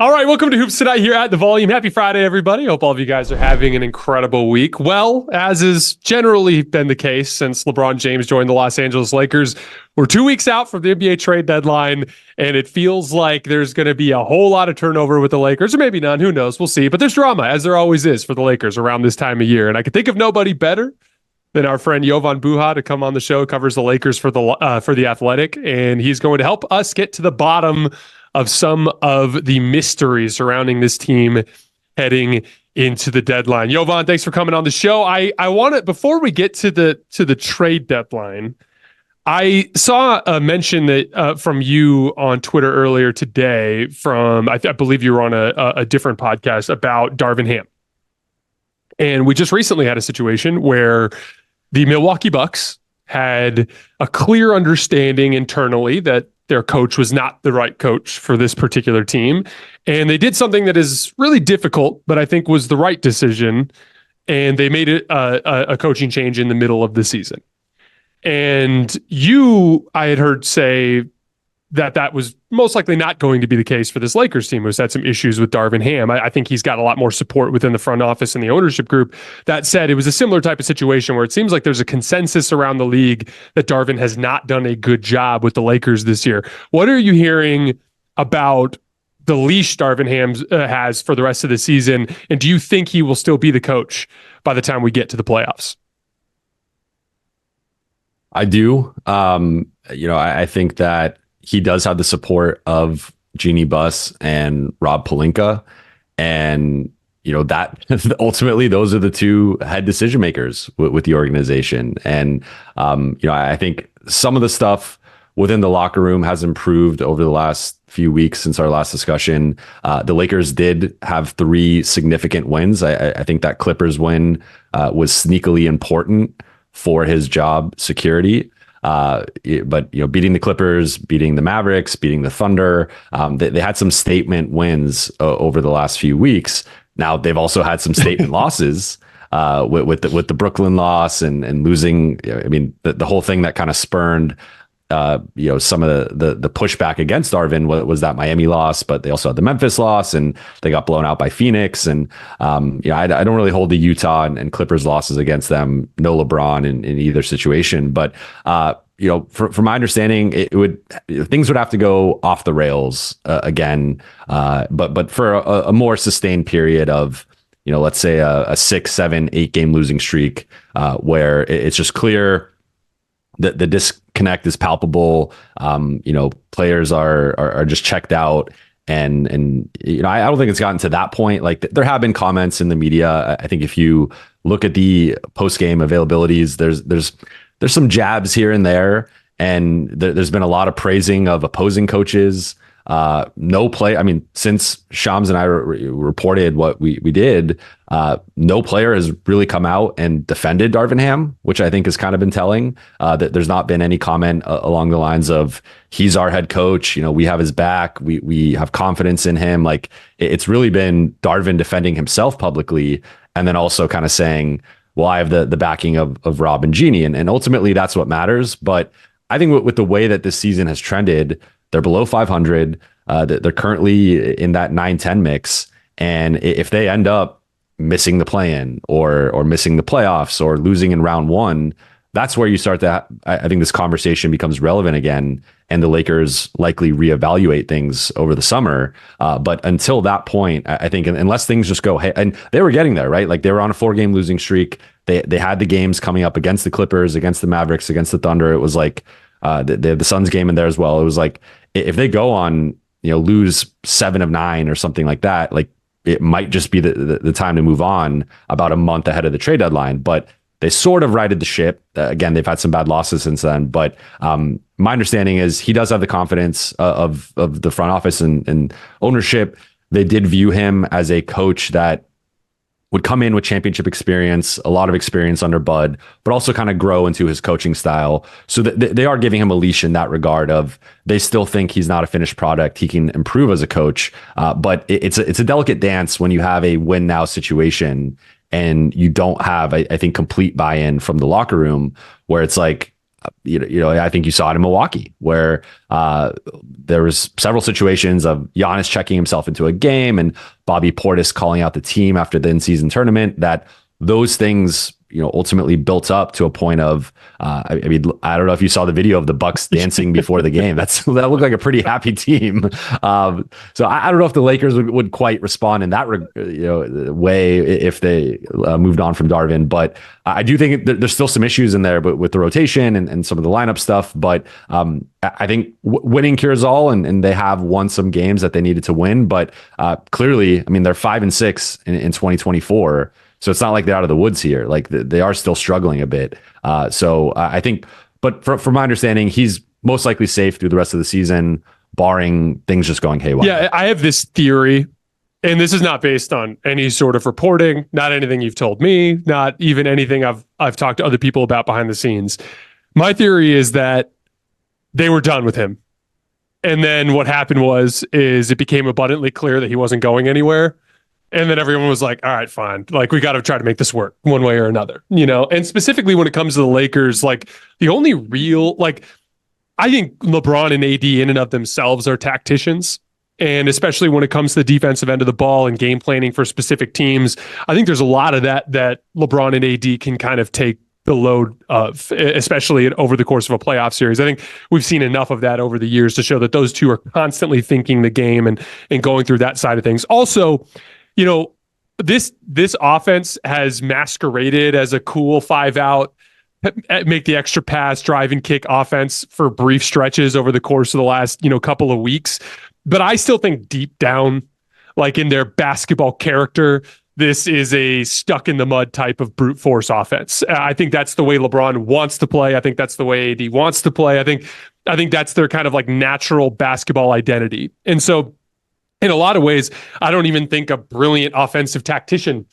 All right, welcome to Hoops Tonight here at The Volume. Happy Friday, everybody. Hope all of you guys are having an incredible week. Well, as has generally been the case since LeBron James joined the Los Angeles Lakers, we're 2 weeks out from the NBA trade deadline, and it feels like there's going to be a whole lot of turnover with the Lakers, or maybe none, who knows, we'll see. But there's drama, as there always is for the Lakers around this time of year, and I can think of nobody better than our friend Jovan Buha to come on the show, covers the Lakers for the Athletic, and he's going to help us get to the bottom of some of the mystery surrounding this team heading into the deadline. Jovan, thanks for coming on the show. I want to, before we get to the trade deadline, I saw a mention that from you on Twitter earlier today from, I believe you were on a different podcast about Darvin Ham. And we just recently had a situation where the Milwaukee Bucks had a clear understanding internally that their coach was not the right coach for this particular team. And they did something that is really difficult, but I think was the right decision. And they made it a coaching change in the middle of the season. And I had heard say that was most likely not going to be the case for this Lakers team, who's had some issues with Darvin Ham. I think he's got a lot more support within the front office and the ownership group. That said, it was a similar type of situation where it seems like there's a consensus around the league that Darvin has not done a good job with the Lakers this year. What are you hearing about the leash Darvin Ham has for the rest of the season? And do you think he will still be the coach by the time we get to the playoffs? I do. I think that he does have the support of Jeannie Buss and Rob Pelinka. And, that ultimately those are the two head decision makers with the organization. And, I think some of the stuff within the locker room has improved over the last few weeks since our last discussion. The Lakers did have 3 significant wins. I think that Clippers win was sneakily important for his job security. But beating the Clippers, beating the Mavericks, beating the Thunder, they had some statement wins over the last few weeks. Now they've also had some statement losses with the Brooklyn loss and losing. I mean, the whole thing that kind of spurned some of the pushback against Darvin was that Miami loss, but they also had the Memphis loss and they got blown out by Phoenix. And, I don't really hold the Utah and Clippers losses against them. No LeBron in either situation. But, from my understanding, things would have to go off the rails again. But for a more sustained period of, let's say a 6, 7, 8 game losing streak where it's just clear the disconnect is palpable. Players are just checked out, and I don't think it's gotten to that point. Like there have been comments in the media. I think if you look at the post game availabilities, there's some jabs here and there, and there's been a lot of praising of opposing coaches. No play. I mean, since Shams and I reported what we did, no player has really come out and defended Darvin Ham, which I think has kind of been telling. That there's not been any comment along the lines of he's our head coach. We have his back. We have confidence in him. Like it's really been Darvin defending himself publicly, and then also kind of saying, "Well, I have the backing of Rob and Jeannie," and ultimately that's what matters. But I think with the way that this season has trended, they're below 500. They're currently in that 9-10 mix. And if they end up missing the play-in or missing the playoffs or losing in round 1, that's where you start to, I think this conversation becomes relevant again, and the Lakers likely reevaluate things over the summer. But until that point, I think unless things just go, hey, and they were getting there, right? Like they were on a 4-game losing streak. They had the games coming up against the Clippers, against the Mavericks, against the Thunder. It was like, they had the Suns game in there as well. It was like, if they go on, lose 7 of 9 or something like that, like it might just be the time to move on about a month ahead of the trade deadline. But they sort of righted the ship. Again, they've had some bad losses since then. But my understanding is he does have the confidence of the front office and ownership. They did view him as a coach that would come in with championship experience, a lot of experience under Bud, but also kind of grow into his coaching style. So they are giving him a leash in that regard of they still think he's not a finished product. He can improve as a coach. But it's a delicate dance when you have a win now situation and you don't have, I think, complete buy-in from the locker room, where it's like, I think you saw it in Milwaukee where there was several situations of Giannis checking himself into a game and Bobby Portis calling out the team after the in-season tournament, that those things, ultimately built up to a point of, I don't know if you saw the video of the Bucks dancing before the game. That looked like a pretty happy team. So I don't know if the Lakers would quite respond in that way if they moved on from Darvin, but I do think there's still some issues in there, but with the rotation and some of the lineup stuff. But I think winning cures all, and they have won some games that they needed to win. But clearly, they're 5-6 in 2024. So it's not like they're out of the woods here. Like they are still struggling a bit. So I think, but from my understanding, he's most likely safe through the rest of the season, barring things just going haywire. Yeah, I have this theory, and this is not based on any sort of reporting, not anything you've told me, not even anything I've talked to other people about behind the scenes. My theory is that they were done with him. And then what happened is it became abundantly clear that he wasn't going anywhere. And then everyone was like, all right, fine. Like, we got to try to make this work one way or another, And specifically when it comes to the Lakers, like the only real, I think LeBron and AD in and of themselves are tacticians. And especially when it comes to the defensive end of the ball and game planning for specific teams, I think there's a lot of that LeBron and AD can kind of take the load of, especially over the course of a playoff series. I think we've seen enough of that over the years to show that those two are constantly thinking the game and going through that side of things. Also, this offense has masqueraded as a cool 5-out, make the extra pass, drive and kick offense for brief stretches over the course of the last, couple of weeks. But I still think deep down, like in their basketball character, this is a stuck in the mud type of brute force offense. I think that's the way LeBron wants to play. I think that's the way AD wants to play. I think that's their kind of like natural basketball identity. And so, in a lot of ways, I don't even think a brilliant offensive tactician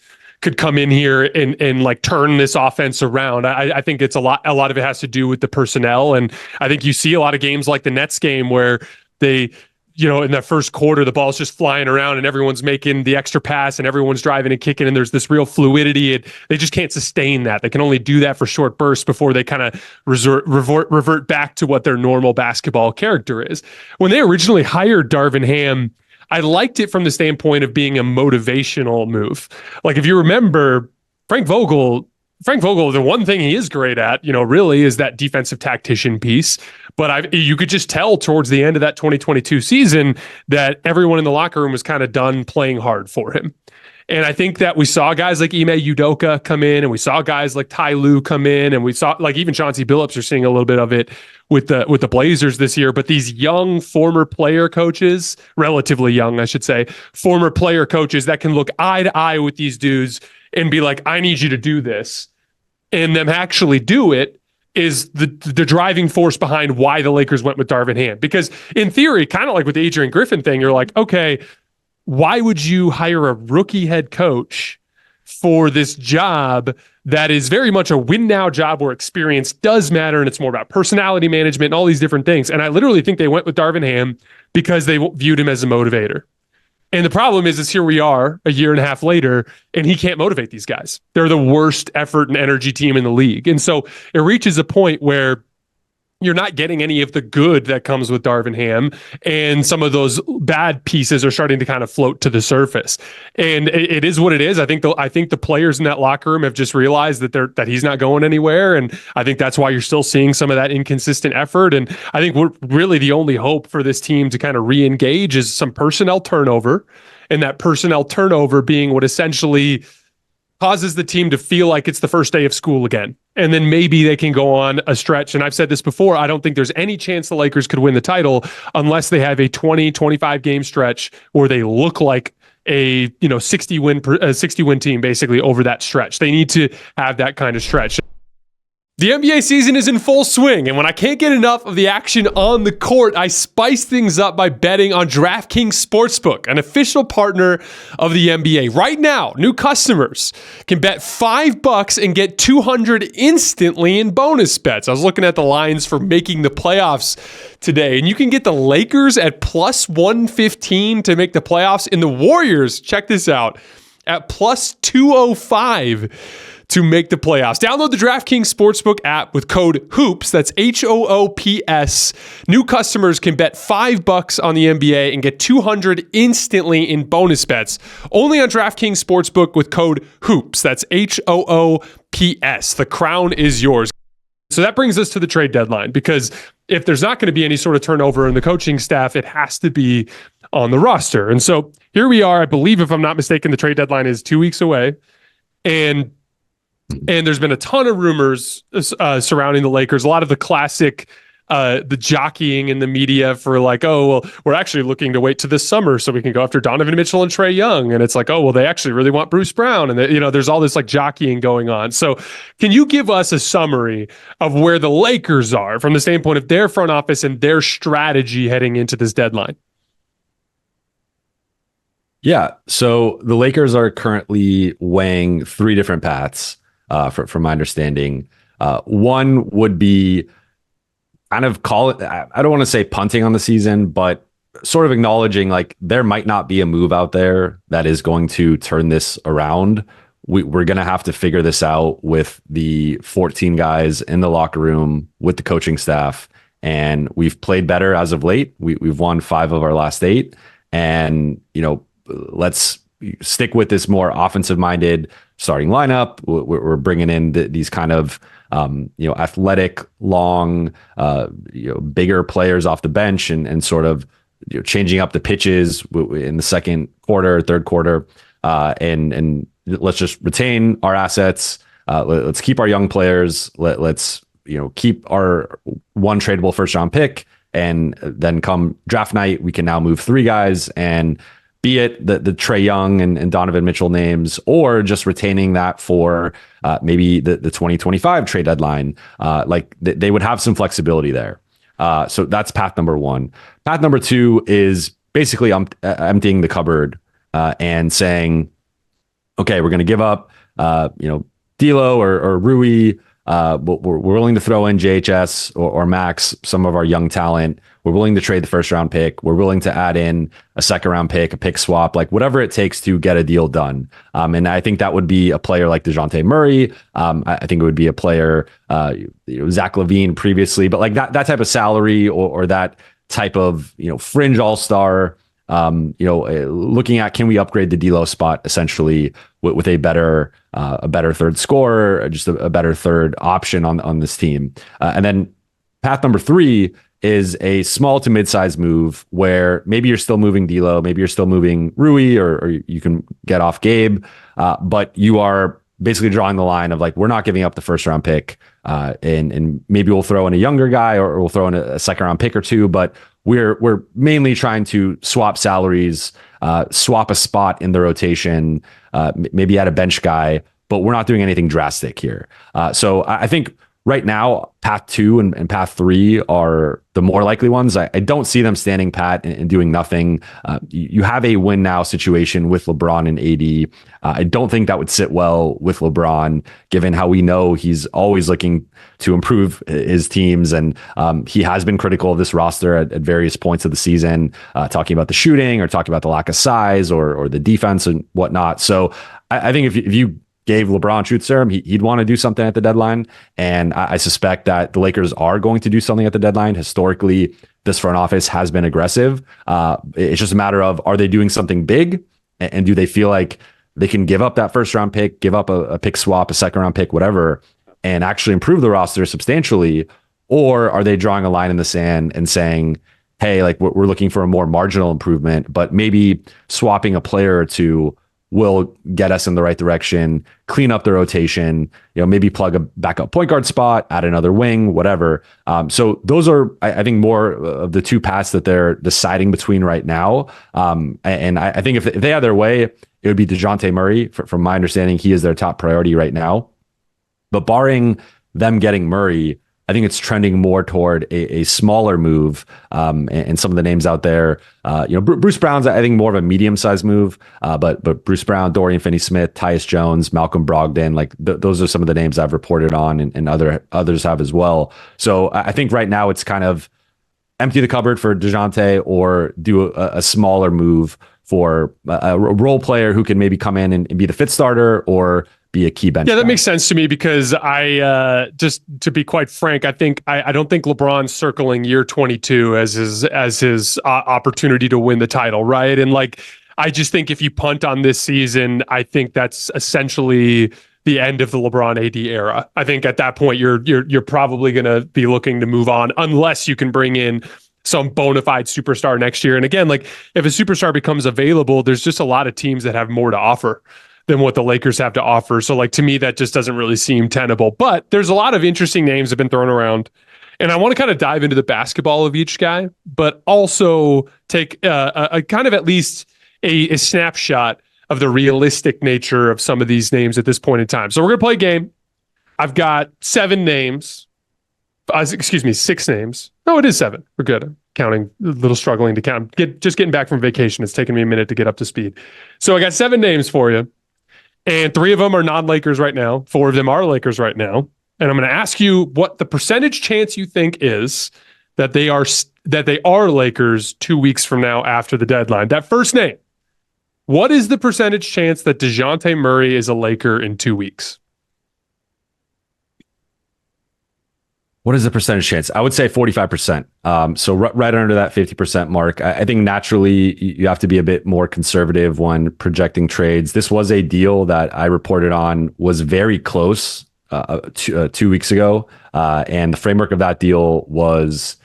could come in here and like turn this offense around. I think it's a lot of it has to do with the personnel. And I think you see a lot of games like the Nets game where they, in that first quarter, the ball's just flying around and everyone's making the extra pass and everyone's driving and kicking. And there's this real fluidity. And they just can't sustain that. They can only do that for short bursts before they kind of revert back to what their normal basketball character is. When they originally hired Darvin Ham, I liked it from the standpoint of being a motivational move. Like if you remember, Frank Vogel, the one thing he is great at, really is that defensive tactician piece. But you could just tell towards the end of that 2022 season that everyone in the locker room was kind of done playing hard for him. And I think that we saw guys like Ime Udoka come in, and we saw guys like Ty Lue come in, and we saw like even Chauncey Billups are seeing a little bit of it with the Blazers this year. But these young former player coaches, relatively young, I should say, former player coaches that can look eye to eye with these dudes and be like, I need you to do this, and them actually do it is the driving force behind why the Lakers went with Darvin Ham. Because in theory, kind of like with the Adrian Griffin thing, you're like, okay, why would you hire a rookie head coach for this job that is very much a win now job where experience does matter and it's more about personality management and all these different things? And I literally think they went with Darvin Ham because they viewed him as a motivator. And the problem is here we are a year and a half later, and he can't motivate these guys. They're the worst effort and energy team in the league. And so it reaches a point where you're not getting any of the good that comes with Darvin Ham, and some of those bad pieces are starting to kind of float to the surface. And it is what it is. I think the players in that locker room have just realized that he's not going anywhere, and I think that's why you're still seeing some of that inconsistent effort. And I think we're really the only hope for this team to kind of re-engage is some personnel turnover, and that personnel turnover being what essentially causes the team to feel like it's the first day of school again. And then maybe they can go on a stretch. And I've said this before, I don't think there's any chance the Lakers could win the title unless they have a 20, 25 game stretch where they look like a 60 win team basically over that stretch. They need to have that kind of stretch. The NBA season is in full swing, and when I can't get enough of the action on the court, I spice things up by betting on DraftKings Sportsbook, an official partner of the NBA. Right now, new customers can bet $5 and get $200 instantly in bonus bets. I was looking at the lines for making the playoffs today, and you can get the Lakers at plus 115 to make the playoffs, and the Warriors, check this out, at plus 205 to make the playoffs. Download the DraftKings Sportsbook app with code HOOPS. That's HOOPS. New customers can bet $5 on the NBA and get $200 instantly in bonus bets. Only on DraftKings Sportsbook with code HOOPS. That's HOOPS. The crown is yours. So that brings us to the trade deadline, because if there's not going to be any sort of turnover in the coaching staff, it has to be on the roster. And so here we are. I believe, if I'm not mistaken, the trade deadline is 2 weeks away. And there's been a ton of rumors surrounding the Lakers. A lot of the classic, the jockeying in the media for like, oh, well, we're actually looking to wait to this summer so we can go after Donovan Mitchell and Trae Young. And it's like, oh, well, they actually really want Bruce Brown. And there's all this like jockeying going on. So can you give us a summary of where the Lakers are from the standpoint of their front office and their strategy heading into this deadline? Yeah. So the Lakers are currently weighing three different paths, from my understanding. One would be kind of I don't want to say punting on the season, but sort of acknowledging like there might not be a move out there that is going to turn this around. We're going to have to figure this out with the 14 guys in the locker room, with the coaching staff. And we've played better as of late. We've won 5 of our last 8. And, let's stick with this more offensive-minded starting lineup. We're bringing in these kind of, athletic, long, bigger players off the bench, and sort of changing up the pitches in the second quarter, third quarter, and let's just retain our assets. Let's keep our young players. Let's keep our one tradable first round pick, and then come draft night, we can now move 3 guys, and be it the Trae Young and Donovan Mitchell names, or just retaining that for maybe the 2025 trade deadline. They would have some flexibility there. So that's path number 1. Path number 2 is basically emptying the cupboard and saying, okay, we're going to give up, D'Lo or Rui. We're willing to throw in JHS or Max, some of our young talent. We're willing to trade the first round pick. We're willing to add in a second round pick, a pick swap, like whatever it takes to get a deal done. And I think that would be a player like Dejounte Murray. I think it would be a player, Zach LaVine previously, but like that type of salary or that type of, fringe all-star, looking at, can we upgrade the D'Lo spot essentially with a better third scorer, just a better third option on this team. And then path number 3 is a small to mid-size move where maybe you're still moving D'Lo, maybe you're still moving Rui, or you can get off Gabe, but you are basically drawing the line of like, we're not giving up the first round pick, and maybe we'll throw in a younger guy, or we'll throw in a second round pick or 2, but we're mainly trying to swap salaries, swap a spot in the rotation, maybe add a bench guy, but we're not doing anything drastic here. So I think right now, path 2 and path 3 are the more likely ones. I don't see them standing pat and doing nothing. You have a win now situation with LeBron and AD. I don't think that would sit well with LeBron, given how we know he's always looking to improve his teams. And he has been critical of this roster at various points of the season, talking about the shooting or talking about the lack of size or the defense and whatnot. So I think if you gave LeBron truth serum, he'd want to do something at the deadline. And I suspect that the Lakers are going to do something at the deadline. Historically, this front office has been aggressive. It's just a matter of, are they doing something big? And do they feel like they can give up that first round pick, give up a pick swap, a second round pick, whatever, and actually improve the roster substantially? Or are they drawing a line in the sand and saying, hey, like we're looking for a more marginal improvement, but maybe swapping a player or 2 will get us in the right direction, clean up the rotation, maybe plug a backup point guard spot, add another wing, whatever. So those are, I think, more of the 2 paths that they're deciding between right now. And I think if they had their way, it would be Dejounte Murray. From my understanding, he is their top priority right now. But barring them getting Murray, I think it's trending more toward a smaller move, and some of the names out there. Bruce Brown's, I think, more of a medium-sized move, but Bruce Brown, Dorian Finney-Smith, Tyus Jones, Malcolm Brogdon, like those are some of the names I've reported on, and others have as well. So I think right now it's kind of empty the cupboard for Dejounte, or do a smaller move for a role player who can maybe come in and be the fifth starter, or be a key bench. Yeah, that guy. makes sense to me because just to be quite frank, I don't think LeBron's circling year 22 as his opportunity to win the title, right? And like, I just think if you punt on this season, I think that's essentially the end of the LeBron AD era. I think at that point you're probably going to be looking to move on unless you can bring in some bona fide superstar next year. And again, like if a superstar becomes available, there's just a lot of teams that have more to offer than what the Lakers have to offer. So like to me, that just doesn't really seem tenable. But there's a lot of interesting names that have been thrown around. And I want to kind of dive into the basketball of each guy, but also take a kind of at least a snapshot of the realistic nature of some of these names at this point in time. So we're going to play a game. I've got 6 names. No, it is 7. We're good. I'm counting, a little struggling to count. Just getting back from vacation. It's taken me a minute to get up to speed. So I got 7 names for you. And 3 of them are non-Lakers right now. 4 of them are Lakers right now. And I'm going to ask you what the percentage chance you think is that they are Lakers 2 weeks from now after the deadline. That first name. What is the percentage chance that Dejounte Murray is a Laker in 2 weeks? What is the percentage chance? I would say 45%. So right under that 50% mark. I think naturally you have to be a bit more conservative when projecting trades. This was a deal that I reported on was very close 2 weeks ago. And the framework of that deal was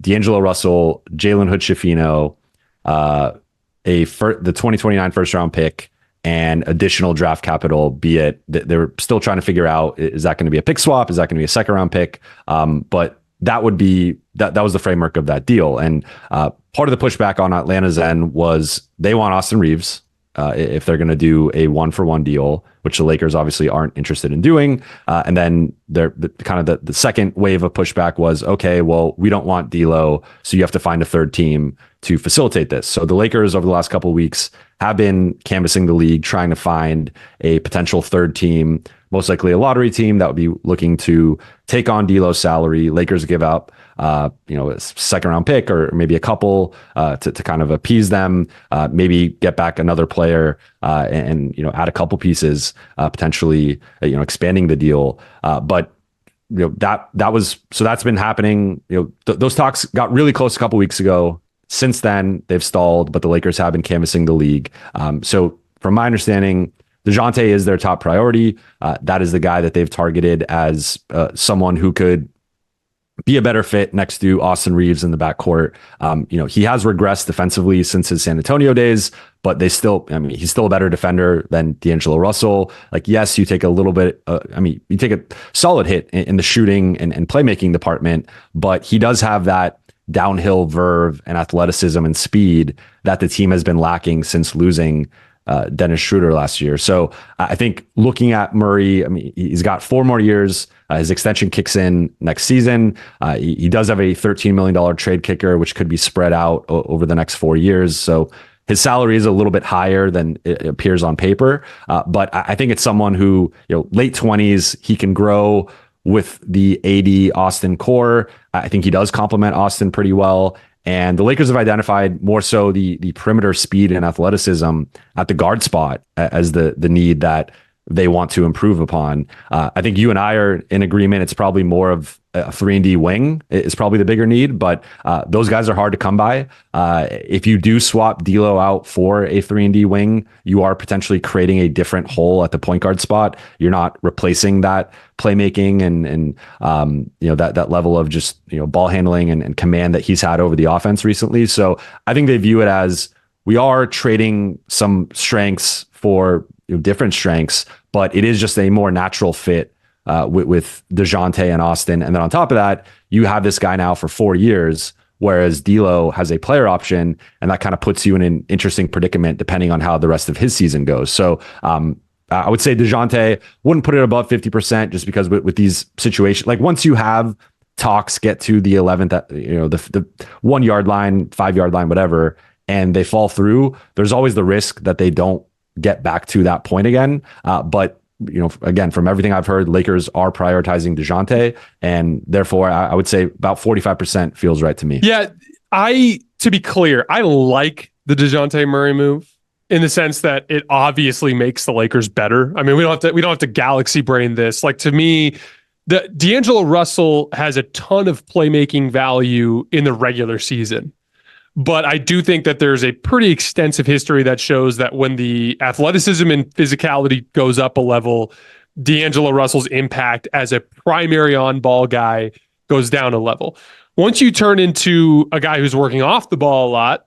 D'Angelo Russell, Jalen Hood-Schifino, the 2029 first round pick, and additional draft capital, be it they're still trying to figure out, is that going to be a pick swap? Is that going to be a second round pick? But that would be, that was the framework of that deal. And part of the pushback on Atlanta's end was they want Austin Reaves if they're going to do a 1-for-1 deal, which the Lakers obviously aren't interested in doing. And then the second wave of pushback was, okay, well, we don't want D'Lo, so you have to find a third team to facilitate this. So the Lakers over the last couple of weeks have been canvassing the league, trying to find a potential third team, most likely a lottery team that would be looking to take on D'Lo's salary. Lakers give up, a second round pick or maybe a couple to kind of appease them, maybe get back another player and add a couple pieces, potentially expanding the deal. But that's been happening. Those talks got really close a couple weeks ago. Since then, they've stalled, but the Lakers have been canvassing the league. So from my understanding, Dejounte is their top priority. That is the guy that they've targeted as someone who could be a better fit next to Austin Reaves in the backcourt. He has regressed defensively since his San Antonio days, but he's still a better defender than D'Angelo Russell. Like, yes, you take a little bit, you take a solid hit in the shooting and playmaking department, but he does have that downhill verve and athleticism and speed that the team has been lacking since losing Dennis Schroeder last year. So I think looking at Murray, he's got 4 more years. His extension kicks in next season. He does have a $13 million trade kicker, which could be spread out over the next 4 years. So his salary is a little bit higher than it appears on paper. But I think it's someone who, late 20s, he can grow with the AD Austin core. I think he does complement Austin pretty well. And the Lakers have identified more so the perimeter speed and athleticism at the guard spot as the need that they want to improve upon. I think you and I are in agreement. It's probably more of a 3-and-D wing is probably the bigger need, but those guys are hard to come by. If you do swap D'Lo out for a 3-and-D wing, you are potentially creating a different hole at the point guard spot. You're not replacing that playmaking and that level of just ball handling and command that he's had over the offense recently. So I think they view it as we are trading some strengths for different strengths, but it is just a more natural fit with Dejounte and Austin. And then on top of that, you have this guy now for 4 years, whereas D'Lo has a player option, and that kind of puts you in an interesting predicament depending on how the rest of his season goes. So I would say Dejounte, wouldn't put it above 50% just because with these situations, like once you have talks get to the 11th, the 1 yard line, 5 yard line, whatever, and they fall through, there's always the risk that they don't get back to that point again. But again, from everything I've heard, Lakers are prioritizing Dejounte, and therefore I would say about 45% feels right to me. Yeah, to be clear, I like the Dejounte Murray move. in the sense that it obviously makes the Lakers better. I mean, we don't have to galaxy brain this. Like, to me, the D'Angelo Russell has a ton of playmaking value in the regular season. But I do think that there's a pretty extensive history that shows that when the athleticism and physicality goes up a level, D'Angelo Russell's impact as a primary on-ball guy goes down a level. Once you turn into a guy who's working off the ball a lot,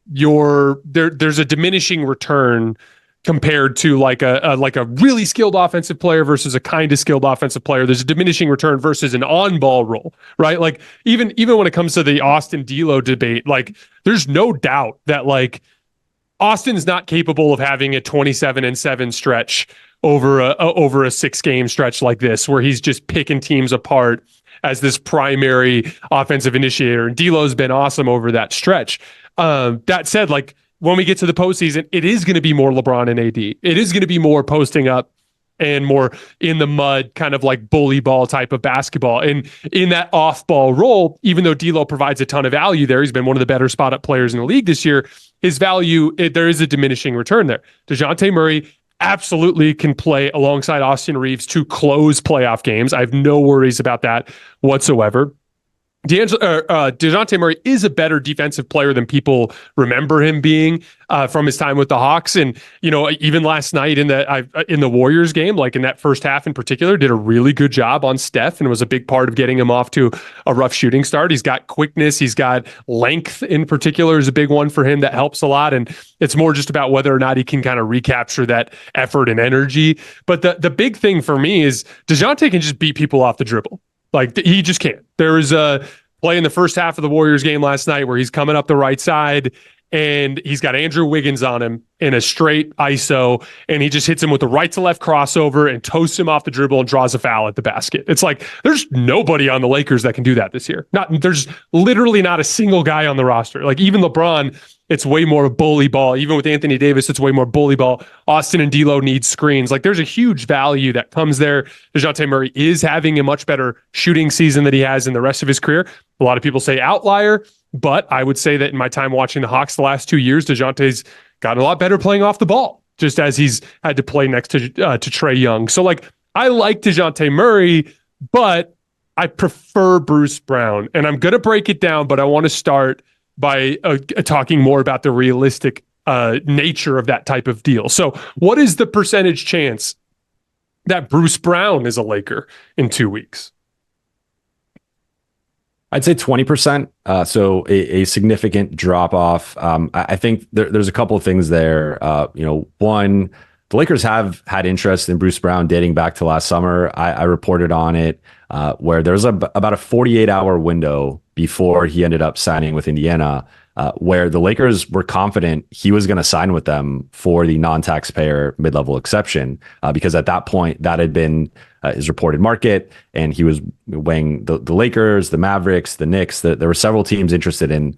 there's a diminishing return compared to like a really skilled offensive player versus a kind of skilled offensive player. There's a diminishing return versus an on-ball role, right? Like even when it comes to the Austin D'Lo debate, like there's no doubt that like Austin's not capable of having a 27-7 stretch over a 6-game stretch like this, where he's just picking teams apart as this primary offensive initiator. And D'Lo's been awesome over that stretch. That said, like, when we get to the postseason, it is going to be more LeBron and AD. It is going to be more posting up and more in the mud, kind of like bully ball type of basketball. And in that off-ball role, even though D'Lo provides a ton of value there, he's been one of the better spot-up players in the league this year, his value, there is a diminishing return there. Dejounte Murray absolutely can play alongside Austin Reaves to close playoff games. I have no worries about that whatsoever. Dejounte Murray is a better defensive player than people remember him being from his time with the Hawks. And, you know, even last night in the Warriors game, like in that first half in particular, did a really good job on Steph and was a big part of getting him off to a rough shooting start. He's got quickness. He's got length in particular is a big one for him that helps a lot. And it's more just about whether or not he can kind of recapture that effort and energy. But the big thing for me is Dejounte can just beat people off the dribble. Like he just can't. There was a play in the first half of the Warriors game last night where he's coming up the right side and he's got Andrew Wiggins on him in a straight ISO, and he just hits him with the right to left crossover and toasts him off the dribble and draws a foul at the basket. It's like there's nobody on the Lakers that can do that this year. There's literally not a single guy on the roster. Like even LeBron, it's way more bully ball. Even with Anthony Davis, it's way more bully ball. Austin and D'Lo need screens. Like there's a huge value that comes there. Dejounte Murray is having a much better shooting season than he has in the rest of his career. A lot of people say outlier, but I would say that in my time watching the Hawks the last 2 years, Dejounte's gotten a lot better playing off the ball, just as he's had to play next to Trae Young. So like I like Dejounte Murray, but I prefer Bruce Brown. And I'm going to break it down, but I want to start by talking more about the realistic nature of that type of deal. So what is the percentage chance that Bruce Brown is a Laker in 2 weeks? I'd say 20%. So a significant drop off. I think there's a couple of things there. One, the Lakers have had interest in Bruce Brown dating back to last summer. I reported on it where there's about a 48-hour window before he ended up signing with Indiana, where the Lakers were confident he was going to sign with them for the non-taxpayer mid-level exception, because at that point that had been his reported market, and he was weighing the Lakers, the Mavericks, the Knicks. There were several teams interested in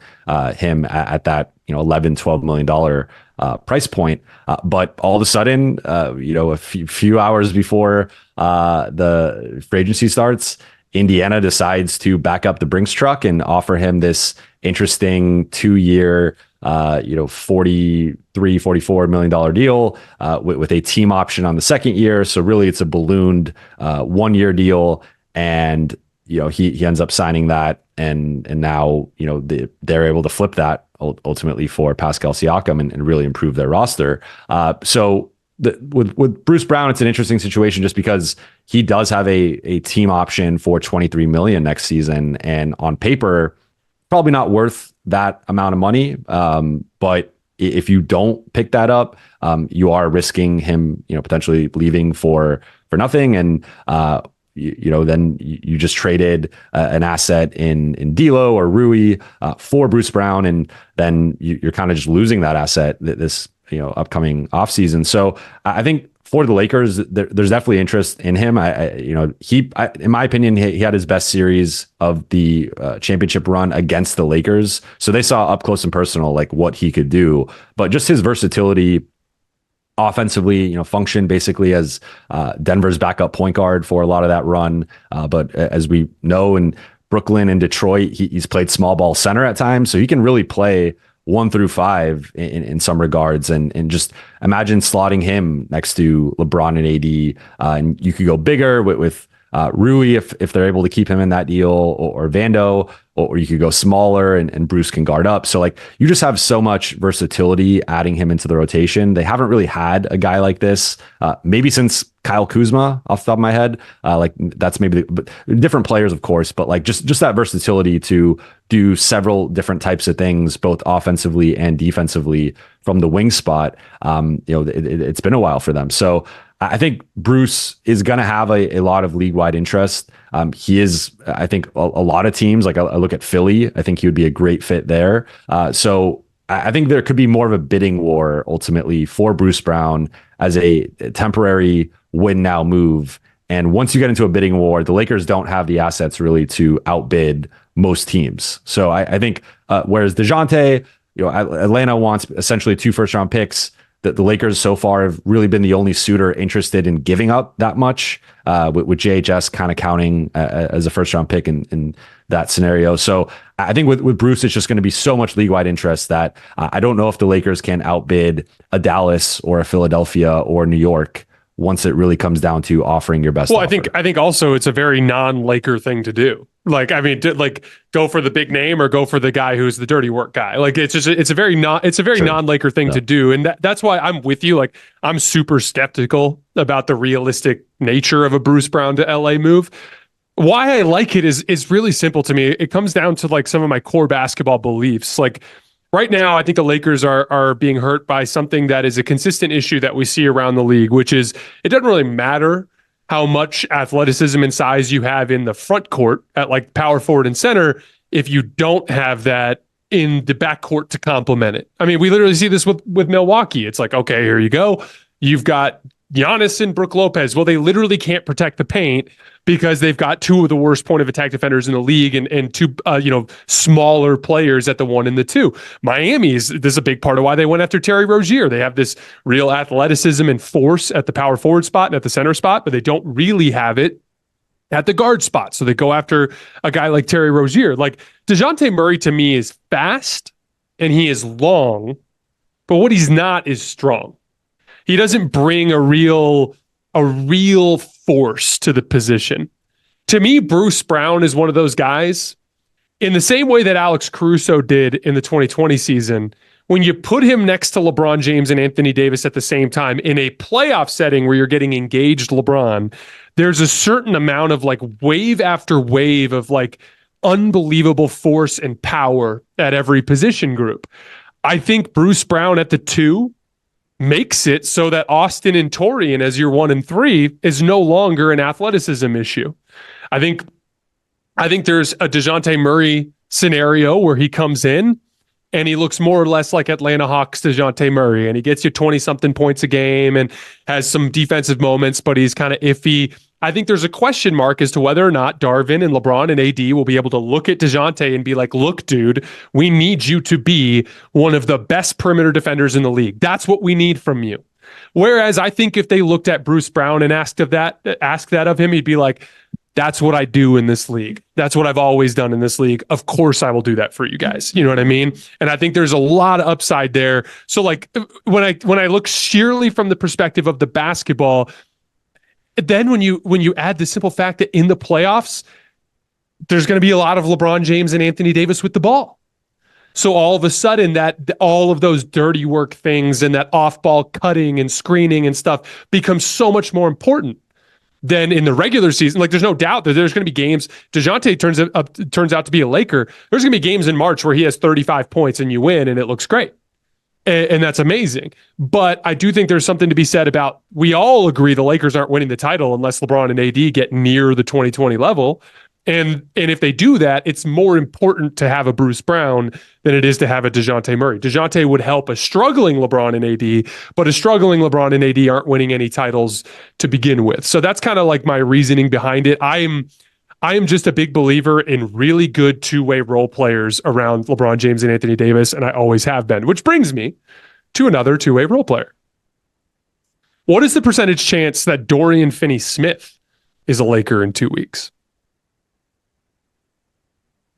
him at that $11-12 million price point. But all of a sudden, a few hours before the free agency starts, Indiana decides to back up the Brinks truck and offer him this interesting 2-year, $43-44 million deal with a team option on the second year. So really, it's a ballooned 1-year deal, and he ends up signing that, and now they're able to flip that ultimately for Pascal Siakam and really improve their roster. With Bruce Brown, it's an interesting situation just because he does have a team option for $23 million next season, and on paper, probably not worth that amount of money. But if you don't pick that up, you are risking him, potentially leaving for nothing, and then you just traded an asset in D'Lo or Rui for Bruce Brown, and then you're kind of just losing that asset this upcoming offseason. So I think for the Lakers, there's definitely interest in him. In my opinion, he had his best series of the championship run against the Lakers. So they saw up close and personal like what he could do, but just his versatility offensively, functioned basically as Denver's backup point guard for a lot of that run. But as we know, in Brooklyn and Detroit, he's played small ball center at times, so he can really play 1 through 5 in some regards. And just imagine slotting him next to LeBron and AD. And you could go bigger with Rui if they're able to keep him in that deal, or Vando, or you could go smaller and Bruce can guard up. So like you just have so much versatility adding him into the rotation. They haven't really had a guy like this, maybe since Kyle Kuzma off the top of my head. Like that's maybe but different players, of course, but like just that versatility to do several different types of things, both offensively and defensively from the wing spot. It's been a while for them. So I think Bruce is going to have a lot of league-wide interest. He is, I think, a lot of teams. Like I look at Philly, I think he would be a great fit there. So I think there could be more of a bidding war ultimately for Bruce Brown as a temporary win-now move. And once you get into a bidding war, the Lakers don't have the assets really to outbid most teams. So I think whereas Dejounte, Atlanta wants essentially 2 first-round picks. The Lakers so far have really been the only suitor interested in giving up that much, with JHS kind of counting as a first round pick in that scenario. So I think with Bruce, it's just going to be so much league wide interest that I don't know if the Lakers can outbid a Dallas or a Philadelphia or New York once it really comes down to offering your best. Well, offer. I think also it's a very non-Laker thing to do. Like, I mean, go for the big name or go for the guy who's the dirty work guy. Like, it's a very non-Laker thing to do. And that's why I'm with you. Like, I'm super skeptical about the realistic nature of a Bruce Brown to LA move. Why I like it is really simple to me. It comes down to like some of my core basketball beliefs. Like right now, I think the Lakers are being hurt by something that is a consistent issue that we see around the league, which is it doesn't really matter how much athleticism and size you have in the front court at like power forward and center if you don't have that in the backcourt to complement it. I mean, we literally see this with Milwaukee. It's like, okay, here you go. You've got Giannis and Brook Lopez. Well, they literally can't protect the paint because they've got 2 of the worst point of attack defenders in the league and 2 smaller players at the 1 and the 2. This is a big part of why they went after Terry Rozier. They have this real athleticism and force at the power forward spot and at the center spot, but they don't really have it at the guard spot. So they go after a guy like Terry Rozier. Like Dejounte Murray to me is fast and he is long, but what he's not is strong. He doesn't bring a real force to the position. To me, Bruce Brown is one of those guys in the same way that Alex Caruso did in the 2020 season. When you put him next to LeBron James and Anthony Davis at the same time in a playoff setting where you're getting engaged LeBron, there's a certain amount of like wave after wave of like unbelievable force and power at every position group. I think Bruce Brown at the 2 makes it so that Austin and Torian as your 1 and 3 is no longer an athleticism issue. I think there's a Dejounte Murray scenario where he comes in and he looks more or less like Atlanta Hawks Dejounte Murray, and he gets you 20-something points a game and has some defensive moments, but he's kind of iffy. I think there's a question mark as to whether or not Darvin and LeBron and AD will be able to look at Dejounte and be like, look, dude, we need you to be one of the best perimeter defenders in the league. That's what we need from you. Whereas I think if they looked at Bruce Brown and asked that of him, he'd be like, that's what I do in this league. That's what I've always done in this league. Of course I will do that for you guys. You know what I mean? And I think there's a lot of upside there. So like when I look sheerly from the perspective of the basketball, then when you add the simple fact that in the playoffs, there's going to be a lot of LeBron James and Anthony Davis with the ball. So all of a sudden that all of those dirty work things and that off-ball cutting and screening and stuff becomes so much more important than in the regular season. Like there's no doubt that there's going to be games. DeJounte turns out to be a Laker. There's going to be games in March where he has 35 points and you win and it looks great. And that's amazing. But I do think there's something to be said about, we all agree the Lakers aren't winning the title unless LeBron and AD get near the 2020 level. And if they do that, it's more important to have a Bruce Brown than it is to have a Dejounte Murray. Dejounte would help a struggling LeBron and AD, but a struggling LeBron and AD aren't winning any titles to begin with. So that's kind of like my reasoning behind it. I am just a big believer in really good two-way role players around LeBron James and Anthony Davis, and I always have been, which brings me to another two-way role player. What is the percentage chance that Dorian Finney-Smith is a Laker in 2 weeks?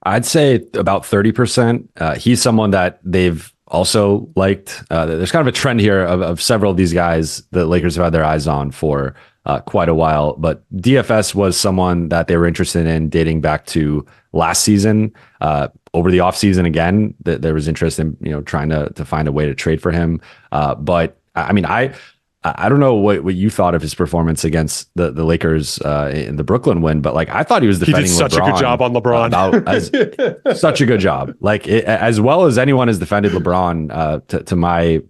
I'd say about 30%. He's someone that they've also liked. There's kind of a trend here of several of these guys that Lakers have had their eyes on for quite a while, but DFS was someone that they were interested in dating back to last season. Over the offseason, again, there was interest in trying to find a way to trade for him. But I mean, I don't know what you thought of his performance against the Lakers in the Brooklyn win, but like I thought he was defending LeBron. He did such a good job on LeBron. Such a good job. Like as well as anyone has defended LeBron to my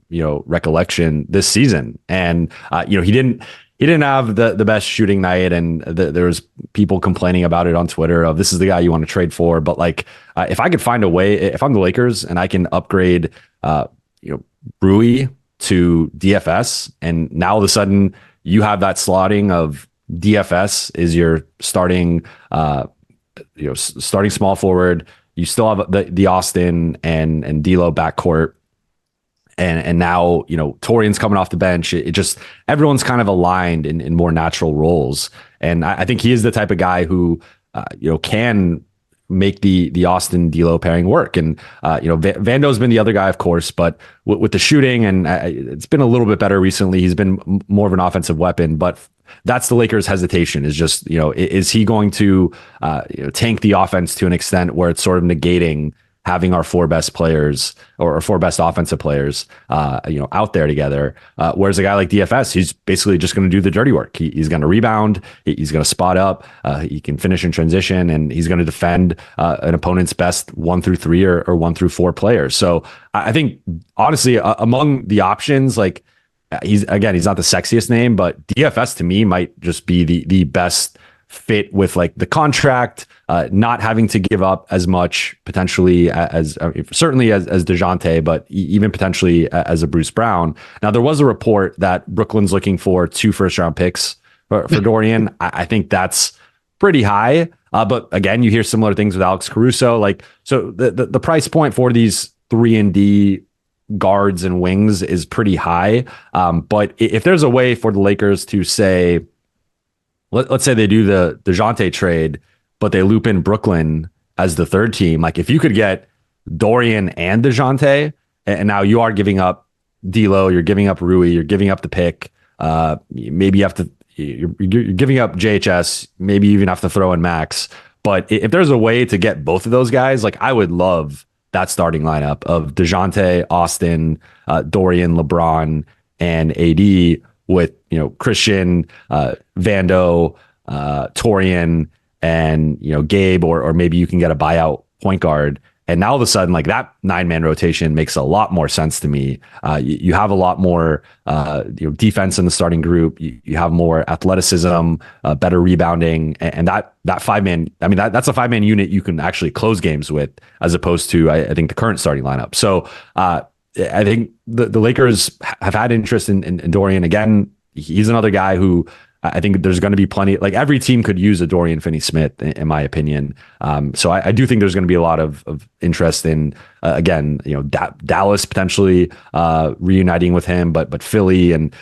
recollection this season. And he didn't have the best shooting night, and there was people complaining about it on Twitter of this is the guy you want to trade for. But like if I could find a way, if I'm the Lakers and I can upgrade Rui to DFS, and now all of a sudden you have that slotting of DFS is your starting starting small forward. You still have the Austin and D'Lo backcourt, and now Torian's coming off the bench. It just everyone's kind of aligned in more natural roles, and I think he is the type of guy who can make the Austin D'Lo pairing work. And Vando's been the other guy, of course, but with the shooting, and it's been a little bit better recently. He's been more of an offensive weapon, but that's the Lakers' hesitation is just is he going to tank the offense to an extent where it's sort of negating having our four best players or our four best offensive players, out there together. Whereas a guy like DFS, he's basically just going to do the dirty work. He's going to rebound. He's going to spot up. He can finish in transition, and he's going to defend an opponent's best 1 through 3 or 1 through 4 players. So I think honestly, among the options, like he's not the sexiest name, but DFS to me might just be the best fit with like the contract, not having to give up as much potentially as certainly as Dejounte, but even potentially as a Bruce Brown. Now there was a report that Brooklyn's looking for 2 first-round picks for Dorian. I think that's pretty high. But again, you hear similar things with Alex Caruso. Like so, the price point for these 3-and-D guards and wings is pretty high. But if there's a way for the Lakers to say, let's say they do the Dejounte trade, but they loop in Brooklyn as the third team. Like if you could get Dorian and Dejounte, and now you are giving up D'Lo, you're giving up Rui, you're giving up the pick. Maybe you're giving up JHS. Maybe you even have to throw in Max. But if there's a way to get both of those guys, like I would love that starting lineup of Dejounte, Austin, Dorian, LeBron, and AD. With Christian, Vando, Torian, and Gabe, or maybe you can get a buyout point guard. And now all of a sudden, like that 9-man rotation makes a lot more sense to me. You have a lot more defense in the starting group. You have more athleticism, better rebounding, and that 5-man. I mean, that's a 5-man unit you can actually close games with, as opposed to I think the current starting lineup. So. I think the Lakers have had interest in Dorian. Again, he's another guy who I think there's going to be plenty, like every team could use a Dorian Finney-Smith in my opinion. So I do think there's going to be a lot of interest in, again, Dallas potentially reuniting with him, but Philly. And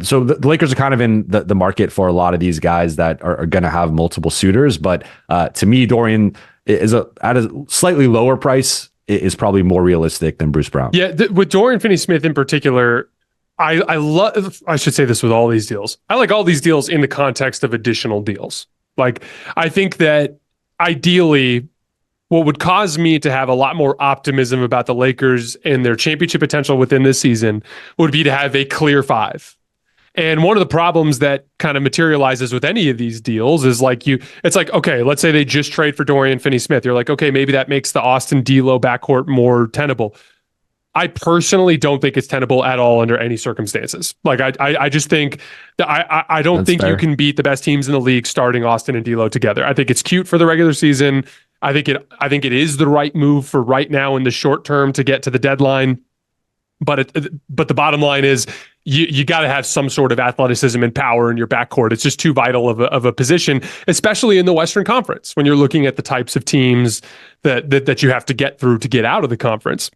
so the Lakers are kind of in the market for a lot of these guys that are going to have multiple suitors. But to me, Dorian is at a slightly lower price is probably more realistic than Bruce Brown. Yeah, with Dorian Finney-Smith in particular, I love. I should say this with all these deals. I like all these deals in the context of additional deals. Like I think that ideally, what would cause me to have a lot more optimism about the Lakers and their championship potential within this season would be to have a clear 5. And one of the problems that kind of materializes with any of these deals is it's like, okay, let's say they just trade for Dorian Finney-Smith. You're like, okay, maybe that makes the Austin D'Lo backcourt more tenable. I personally don't think it's tenable at all under any circumstances. Like I just think that I don't think you can beat the best teams in the league starting Austin and D'Lo together. I think it's cute for the regular season. I think it is the right move for right now in the short term to get to the deadline. But the bottom line is you got to have some sort of athleticism and power in your backcourt. It's just too vital of a position, especially in the Western Conference when you're looking at the types of teams that you have to get through to get out of the conference.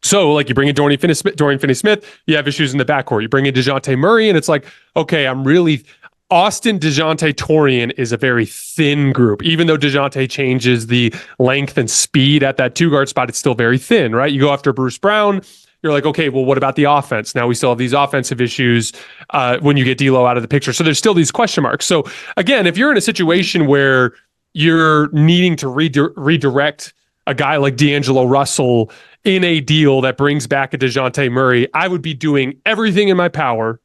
So like you bring in Dorian Finney-Smith, you have issues in the backcourt. You bring in Dejounte Murray, and it's like, okay, I'm really Austin, Dejounte, Torian is a very thin group. Even though Dejounte changes the length and speed at that 2-guard spot, it's still very thin, right? You go after Bruce Brown, you're like, okay, well, what about the offense? Now we still have these offensive issues when you get D'Lo out of the picture. So there's still these question marks. So again, if you're in a situation where you're needing to redirect a guy like D'Angelo Russell in a deal that brings back a Dejounte Murray, I would be doing everything in my power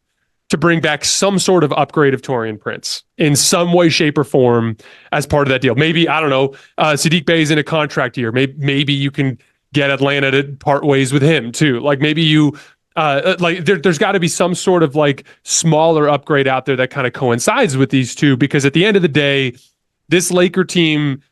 to bring back some sort of upgrade of Taurean Prince in some way, shape, or form as part of that deal. Maybe, I don't know, Saddiq Bey's in a contract year. Maybe you can get Atlanta to part ways with him too. Like maybe you, there's got to be some sort of like smaller upgrade out there that kind of coincides with these two, because at the end of the day, this Laker team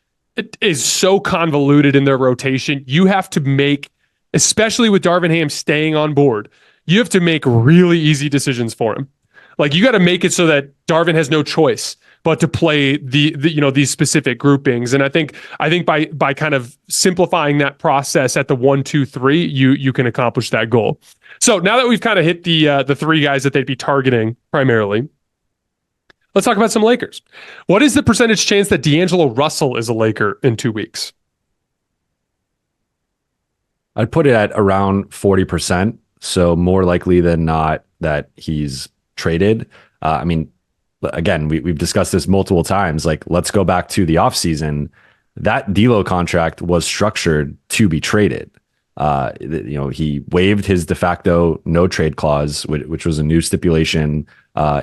is so convoluted in their rotation. You have to make, especially with Darvin Ham staying on board, you have to make really easy decisions for him. Like you got to make it so that Darvin has no choice but to play the these specific groupings. And I think by kind of simplifying that process at the 1, 2, 3, you can accomplish that goal. So now that we've kind of hit the 3 guys that they'd be targeting primarily, let's talk about some Lakers. What is the percentage chance that D'Angelo Russell is a Laker in 2 weeks? I'd put it at around 40%. So more likely than not that he's traded. I mean, again, we've discussed this multiple times. Like, let's go back to the offseason. That D'Lo contract was structured to be traded. He waived his de facto no trade clause, which was a new stipulation